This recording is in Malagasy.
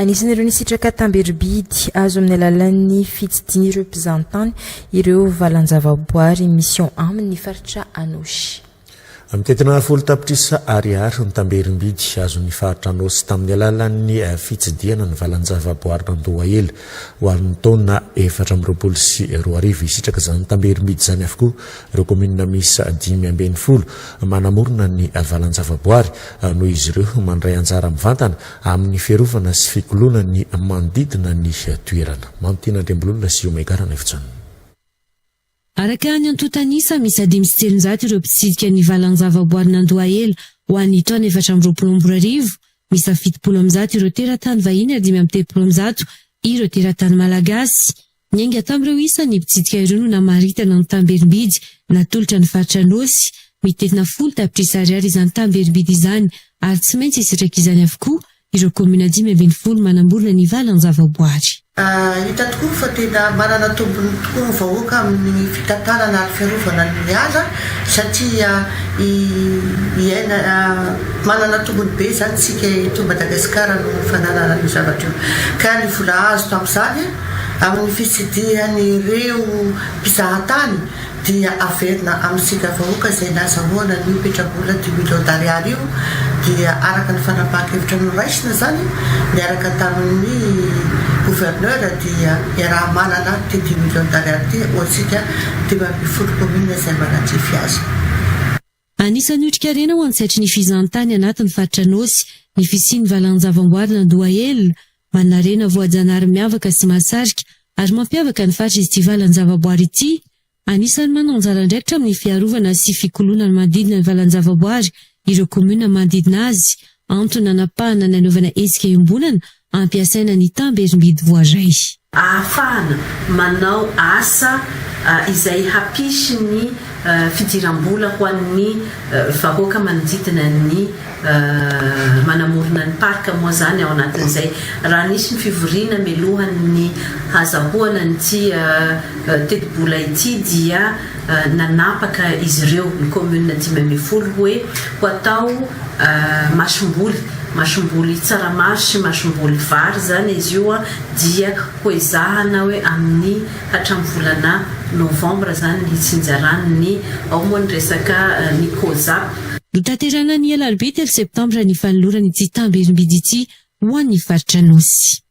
Anisan'ireo nisitraka tamberibidy azo amin'ny alalan'ny fitsidiny ireo mpizahantany ireo valanjavaboary mission amin'ny faritra Anosy. Mitetina folo tapitrisa ariary ny tamberibidy azo ny faritra Anosy tamin'ny alalan'ny fitsidiana ny valanjavaboary Nandohaela ho amin'ny taona 2024 isitraka izany tamberibidy izany avokoa ireo kominina misy 540 manamorona ny valanjavaboary noho izy ireo mandray anjara mivantana amin'ny fiarovana sy fikolona ny manodidina ny toerana. Mamtina Andrembolona sy Omegarana efitsany. Araka ny antotanisa misy 500 ireo mpitsidika ny valanjavaboary Nandohaela ho an'ny taona 2024 misy 70 ireo teratany vahiny 530 ireo teratany malagasy. Niainga tamin'ireo isa ny mpitsidika ireo no namaritana ny tamberibidy natolotra ny faritra Anosy mitetina folo tapitrisa ariary izany tamberibidy izany ary tsy maintsy isitraka izany avokoa ireo komina 520 manamborona ny valanjavaboary. Hita tokoa fa tena manana tombony tokoa ny vahoaka amin'ny fitantarana ary fiarovana ny ala satria manana tombony be zany tsika eto Madagasikara no fananana ny zavatra io. Ka ny vola azo tamin'izany amin'ny fitsidihan'ny ireo mpizahantany dia averina amintsika vahoaka izay nazahoana ny petrabola 10 millions d'ariary io dia araka ny fanapahan-kevitra noraisina zany niaraka tamin'ny gouverneur dia raha manana 10 millions d'ariary ho antsika 10 commune izay manatrefy azy. Anisan'ny otrikaina ho antsaiky ny fizahantany anatin'ny faritra Anosy ny fisiany valanjavaboary Nandohaela manarena voajanahary miavaka sy mahasarika ary mampiavaka ny faritra izy ity valanjavaboary ity. Anisan'ny manao anjara andraikitra amin'ny fiarovana sy fikolona ny manodidina ny valanjavaboary ireo komuna manodidina azy antony anapahana ny anaovana hetsika iombonana ampiasaina ny tamberibidy voaray. Ahafahana manao asa izay hapisy ny fidiram-bola ho an'ny vahoaka manodidina ny manamorona ny parka moa zany ao anatin'izay raha nisy ny fivoriana melohan'ny hazahoana nyty teti-bola ity dia nanapaka izy ireo ny komuna 540 hoe ho atao masomboly tsaramaso sy masomboly vary zany izy io dia hoezahana hoe amin'ny hatramin'ny volana novambra zany ny tsinjarany ao moa ny resaka ny COSAP. Notanterana ny alarobia 3 septambra ny fanolorany ity tamberibidy ity ho an'ny faritra Anosy.